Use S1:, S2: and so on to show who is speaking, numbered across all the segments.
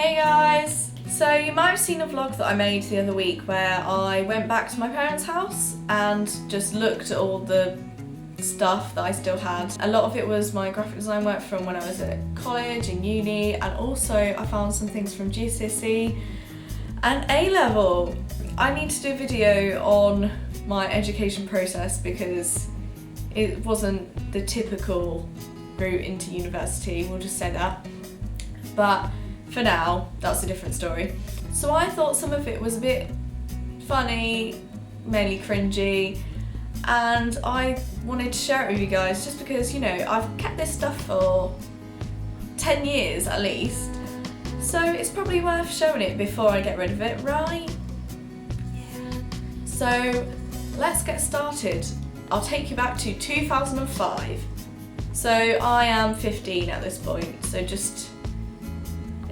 S1: Hey guys! So you might have seen a vlog that I made the other week where I went back to my parents' house and just looked at all the stuff that I still had. A lot of it was my graphic design work from when I was at college and uni, and also I found some things from GCSE and A-Level. I need to do a video on my education process because it wasn't the typical route into university, we'll just say that. But for now, that's a different story. So I thought some of it was a bit funny, mainly cringy, and I wanted to share it with you guys just because, you know, I've kept this stuff for 10 years at least, so it's probably worth showing it before I get rid of it, right? Yeah. So let's get started. I'll take you back to 2005. So I am 15 at this point, so just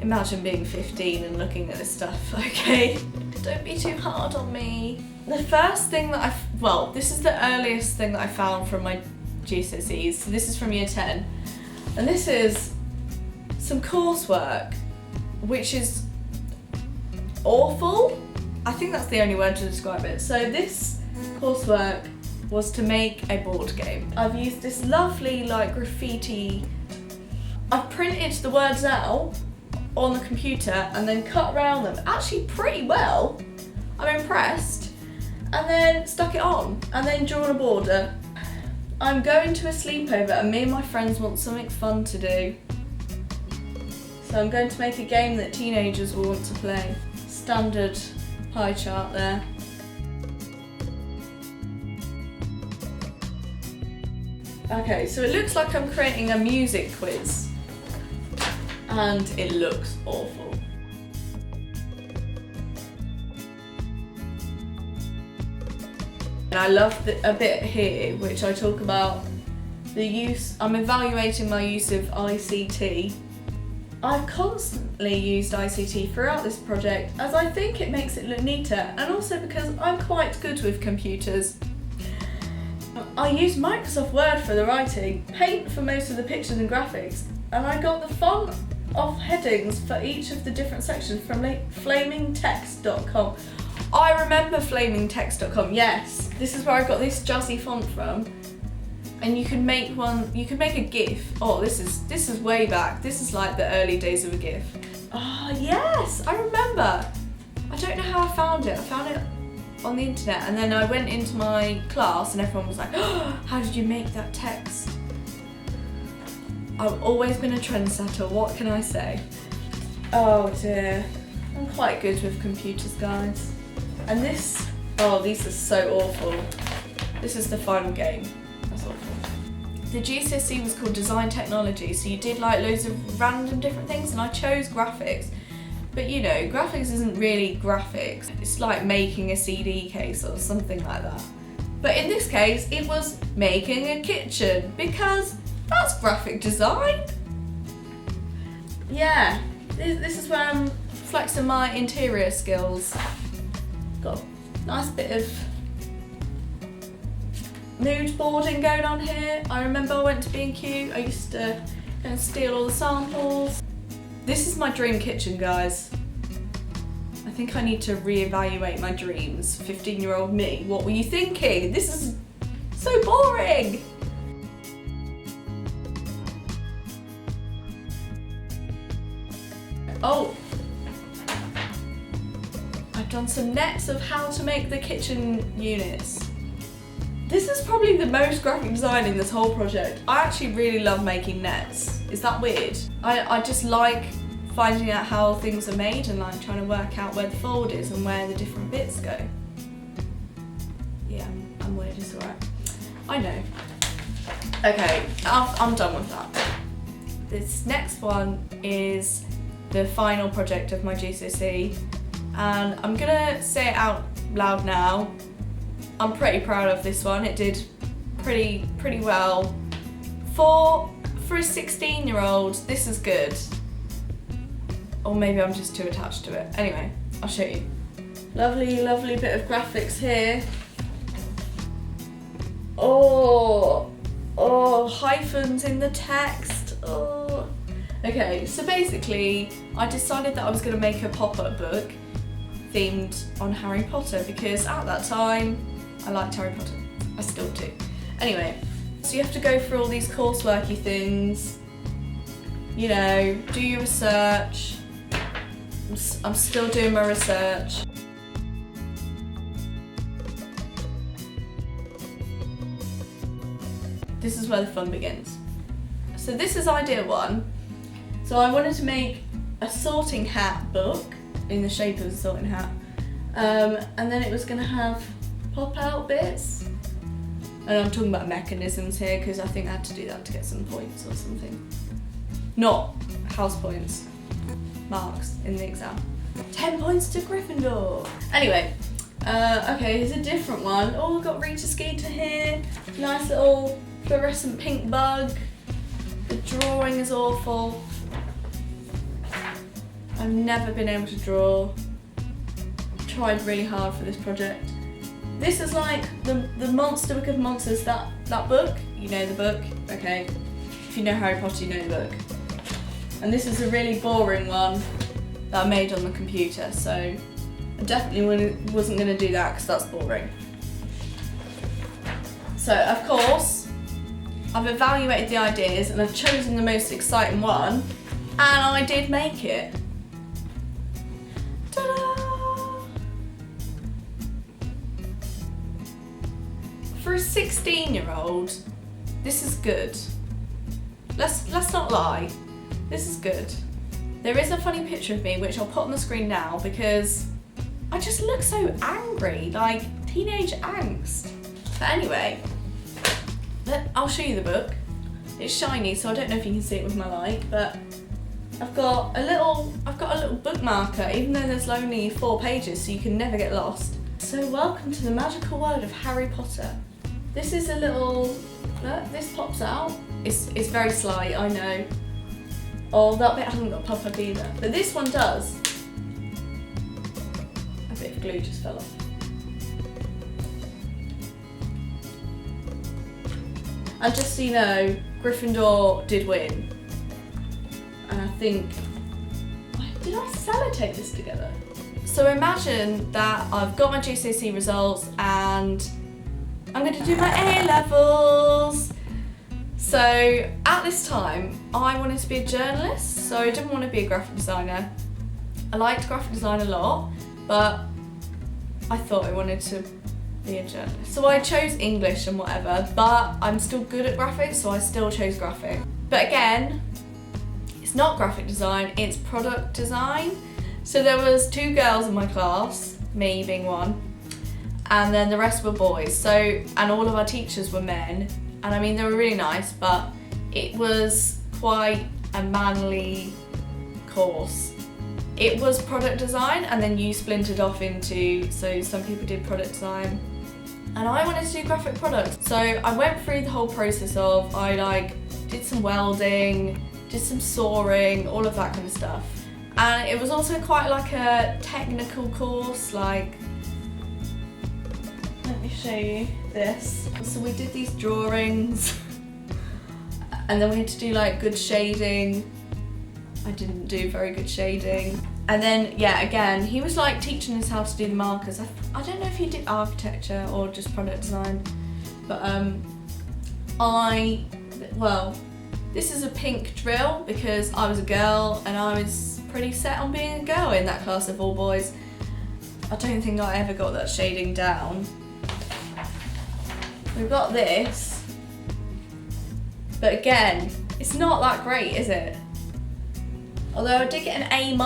S1: imagine being 15 and looking at this stuff, okay? Don't be too hard on me. The first thing that this is the earliest thing that I found from my GCSEs. So this is from year 10. And this is some coursework, which is awful. I think that's the only word to describe it. So this coursework was to make a board game. I've used this lovely like graffiti. I've printed the words out on the computer and then cut around them actually pretty well. I'm impressed. And then stuck it on and then drawn a border. I'm going to a sleepover and me and my friends want something fun to do. So I'm going to make a game that teenagers will want to play. Standard pie chart there. Okay, so it looks like I'm creating a music quiz. And it looks awful. And I love a bit here which I talk about the use, I'm evaluating my use of ICT. I've constantly used ICT throughout this project as I think it makes it look neater, and also because I'm quite good with computers. I use Microsoft Word for the writing, Paint for most of the pictures and graphics, and I got the font of headings for each of the different sections from flamingtext.com. I remember flamingtext.com, yes. This is where I got this jazzy font from. And you can make a GIF. Oh, this is way back. This is like the early days of a GIF. Oh yes, I remember. I don't know how I found it. I found it on the internet, and then I went into my class and everyone was like, oh, how did you make that text? I've always been a trendsetter, what can I say? Oh dear, I'm quite good with computers, guys. And this, oh, these are so awful. This is the final game, that's awful. The GCSE was called Design Technology, so you did like loads of random different things, and I chose graphics. But you know, graphics isn't really graphics. It's like making a CD case or something like that. But in this case, it was making a kitchen, because that's graphic design. Yeah, this is where I'm flexing my interior skills. Got a nice bit of mood boarding going on here. I remember I went to B&Q. I used to go and steal all the samples. This is my dream kitchen, guys. I think I need to reevaluate my dreams. 15-year-old me, what were you thinking? This is so boring. Oh, I've done some nets of how to make the kitchen units. This is probably the most graphic design in this whole project. I actually really love making nets. Is that weird? I just like finding out how things are made and like trying to work out where the fold is and where the different bits go. Yeah, I'm weird, it's alright. I know. Okay, I'm done with that. This next one is the final project of my GCSE, and I'm gonna say it out loud now. I'm pretty proud of this one. It did pretty well. For a 16-year-old, this is good. Or maybe I'm just too attached to it. Anyway, I'll show you. Lovely, lovely bit of graphics here. Oh, hyphens in the text. Oh, Okay, so basically I decided that I was going to make a pop-up book themed on Harry Potter because at that time I liked Harry Potter. I still do. Anyway, so you have to go through all these courseworky things, you know, do your research. I'm still doing my research. This is where the fun begins. So this is idea one. So I wanted to make a sorting hat book in the shape of a sorting hat. And then it was gonna have pop out bits. And I'm talking about mechanisms here because I think I had to do that to get some points or something. Not house points, marks in the exam. 10 points to Gryffindor. Anyway, okay, here's a different one. Oh, we've got Rita Skeeter here. Nice little fluorescent pink bug. The drawing is awful. I've never been able to draw. Tried really hard for this project. This is like the Monster Book of Monsters, that book. You know the book? Okay. If you know Harry Potter, you know the book. And this is a really boring one that I made on the computer, so I definitely wasn't going to do that because that's boring. So, of course, I've evaluated the ideas and I've chosen the most exciting one, and I did make it. Ta-da! For a 16-year-old, this is good. Let's not lie. This is good. There is a funny picture of me which I'll put on the screen now because I just look so angry, like teenage angst. But anyway, I'll show you the book. It's shiny, so I don't know if you can see it with my light, but I've got a little bookmarker, even though there's only 4 pages, so you can never get lost. So welcome to the magical world of Harry Potter. This is a little, look, this pops out. It's very slight, I know. Oh, that bit hasn't got pop-up either. But this one does. A bit of glue just fell off. And just so you know, Gryffindor did win. And I think, did I sellotape this together? So imagine that I've got my GCSE results and I'm going to do my A-Levels. So at this time, I wanted to be a journalist, so I didn't want to be a graphic designer. I liked graphic design a lot, but I thought I wanted to be a journalist. So I chose English and whatever, but I'm still good at graphics, so I still chose graphic. But again, it's not graphic design, it's product design. So there was 2 girls in my class, me being one, and then the rest were boys. So, and all of our teachers were men. And I mean, they were really nice, but it was quite a manly course. It was product design, and then you splintered off into, so some people did product design, and I wanted to do graphic products. So I went through the whole process of, I did some welding, did some sawing, all of that kind of stuff. And it was also quite like a technical course, like, let me show you this. So we did these drawings and then we had to do like good shading. I didn't do very good shading. And then, yeah, again, he was like teaching us how to do the markers. I don't know if he did architecture or just product design, but this is a pink drill because I was a girl and I was pretty set on being a girl in that class of all boys. I don't think I ever got that shading down. We've got this, but again, it's not that great, is it? Although I did get an A-.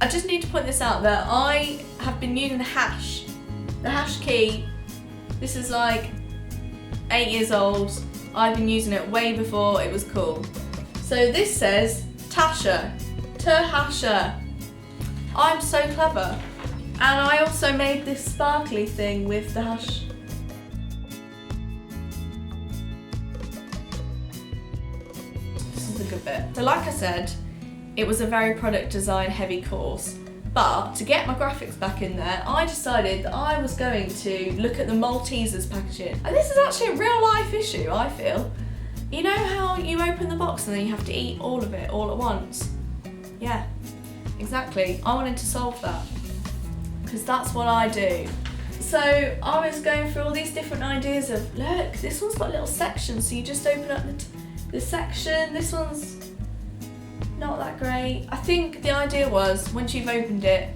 S1: I just need to point this out that I have been using the hash key. This is like 8 years old. I've been using it way before it was cool. So this says Tasha, Tahasha. I'm so clever. And I also made this sparkly thing with the hash. This is a good bit. So like I said, it was a very product design heavy course, but to get my graphics back in there, I decided that I was going to look at the Maltesers packaging. And this is actually a real life issue, I feel. You know how you open the box and then you have to eat all of it all at once? Yeah, exactly. I wanted to solve that, because that's what I do. So I was going through all these different ideas of, look, this one's got little sections, so you just open up the section. This one's not that great. I think the idea was, once you've opened it,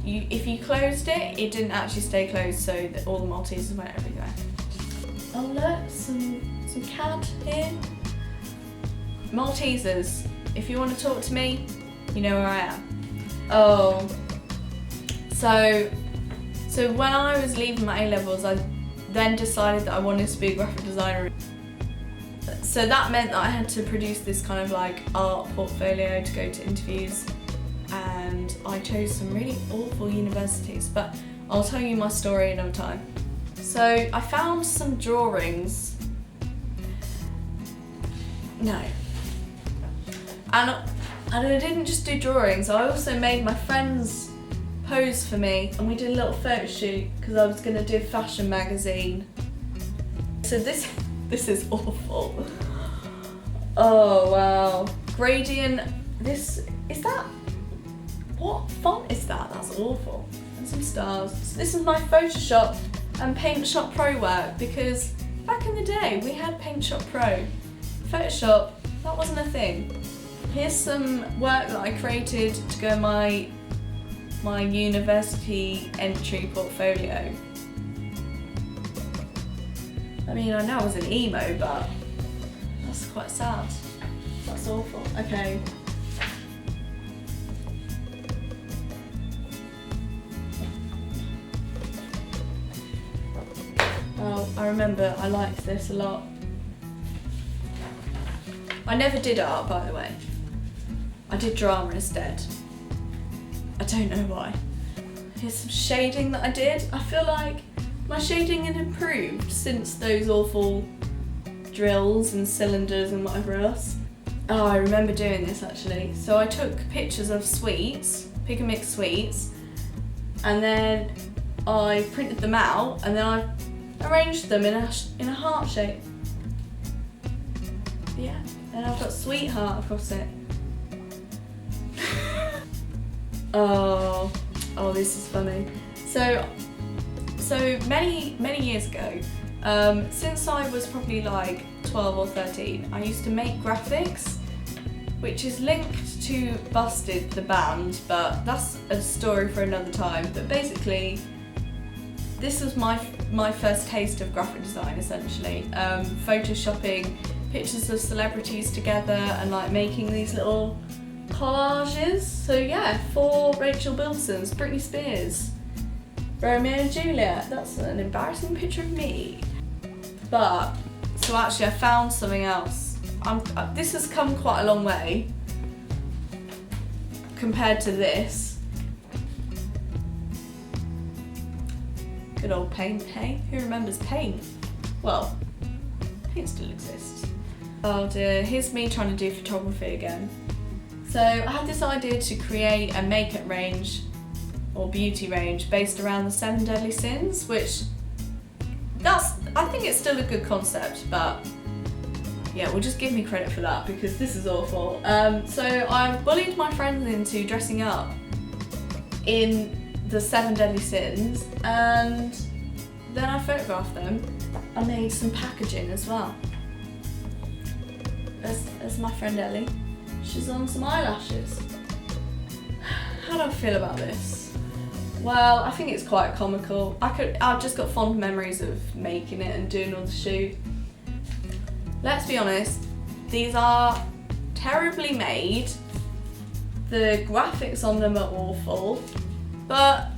S1: if you closed it, it didn't actually stay closed, so that all the Maltesers went everywhere. Oh look, some CAD here. Maltesers, if you want to talk to me, you know where I am. Oh, so when I was leaving my A-Levels, I then decided that I wanted to be a graphic designer. So that meant that I had to produce this kind of like art portfolio to go to interviews, and I chose some really awful universities, but I'll tell you my story another time. So I found some drawings. No. And I didn't just do drawings, I also made my friends pose for me, and we did a little photo shoot because I was going to do a fashion magazine. So this is awful. Oh wow. Gradient, is that, what font is that? That's awful. And some stars. So this is my Photoshop and Paint Shop Pro work, because back in the day we had Paint Shop Pro. Photoshop, that wasn't a thing. Here's some work that I created to go in my university entry portfolio. I mean, I know I was an emo, but that's quite sad. That's awful. Okay. Oh, I remember I liked this a lot. I never did art, by the way. I did drama instead. I don't know why. Here's some shading that I did. I feel like my shading had improved since those awful drills and cylinders and whatever else. Oh, I remember doing this actually. So I took pictures of sweets, pick and mix sweets, and then I printed them out, and then I arranged them in a heart shape. Yeah, and I've got sweetheart across it. Oh, this is funny. So many years ago, since I was probably like 12 or 13, I used to make graphics, which is linked to Busted the band, but that's a story for another time. But basically, this was my first taste of graphic design, essentially. Photoshopping pictures of celebrities together and like making these little collages. So yeah, 4 Rachel Bilsons, Britney Spears, Romeo and Juliet. That's an embarrassing picture of me. But, so actually I found something else. This has come quite a long way compared to this. Good old paint, hey? Who remembers paint? Well, paint still exists. Oh dear, here's me trying to do photography again. So I had this idea to create a makeup range or beauty range based around the 7 deadly sins, which I think it's still a good concept, but yeah, well, just give me credit for that because this is awful. So I bullied my friends into dressing up in the 7 deadly sins, and then I photographed them. I made some packaging as well. As my friend Ellie. She's on some eyelashes. How do I feel about this? Well, I think it's quite comical. I've just got fond memories of making it and doing all the shoot. Let's be honest, these are terribly made. The graphics on them are awful, but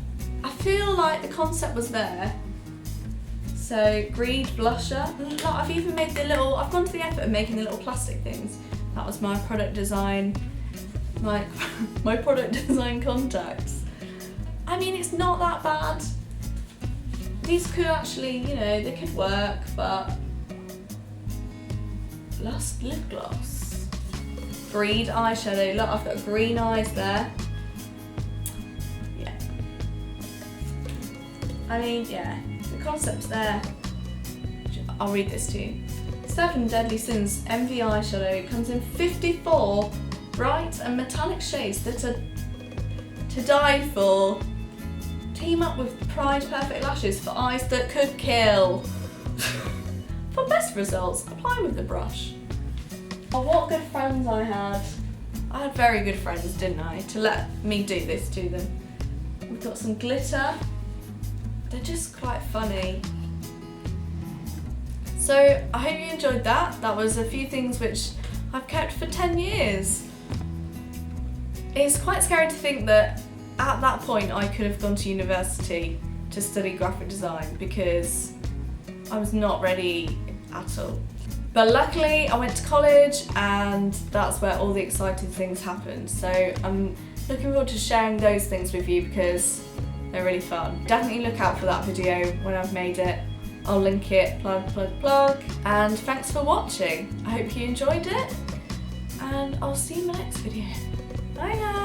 S1: I feel like the concept was there. So, Greed blusher. I've even made I've gone to the effort of making the little plastic things. That was my product design, my product design contacts. I mean, it's not that bad. These could actually, they could work, but Lust lip gloss. Greed eyeshadow. Look, I've got green eyes there. Yeah. I mean, yeah, the concept's there. I'll read this to you. 7 deadly sins envy eyeshadow comes in 54 bright and metallic shades that are to die for. Team up with Pride Perfect Lashes for eyes that could kill. For best results, apply with the brush. Oh, what good friends I had. I had very good friends, didn't I, to let me do this to them. We've got some glitter. They're just quite funny. So I hope you enjoyed that. That was a few things which I've kept for 10 years. It's quite scary to think that at that point I could have gone to university to study graphic design because I was not ready at all. But luckily I went to college and that's where all the exciting things happened. So I'm looking forward to sharing those things with you because they're really fun. Definitely look out for that video when I've made it. I'll link it, plug. And thanks for watching. I hope you enjoyed it and I'll see you in my next video. Bye now.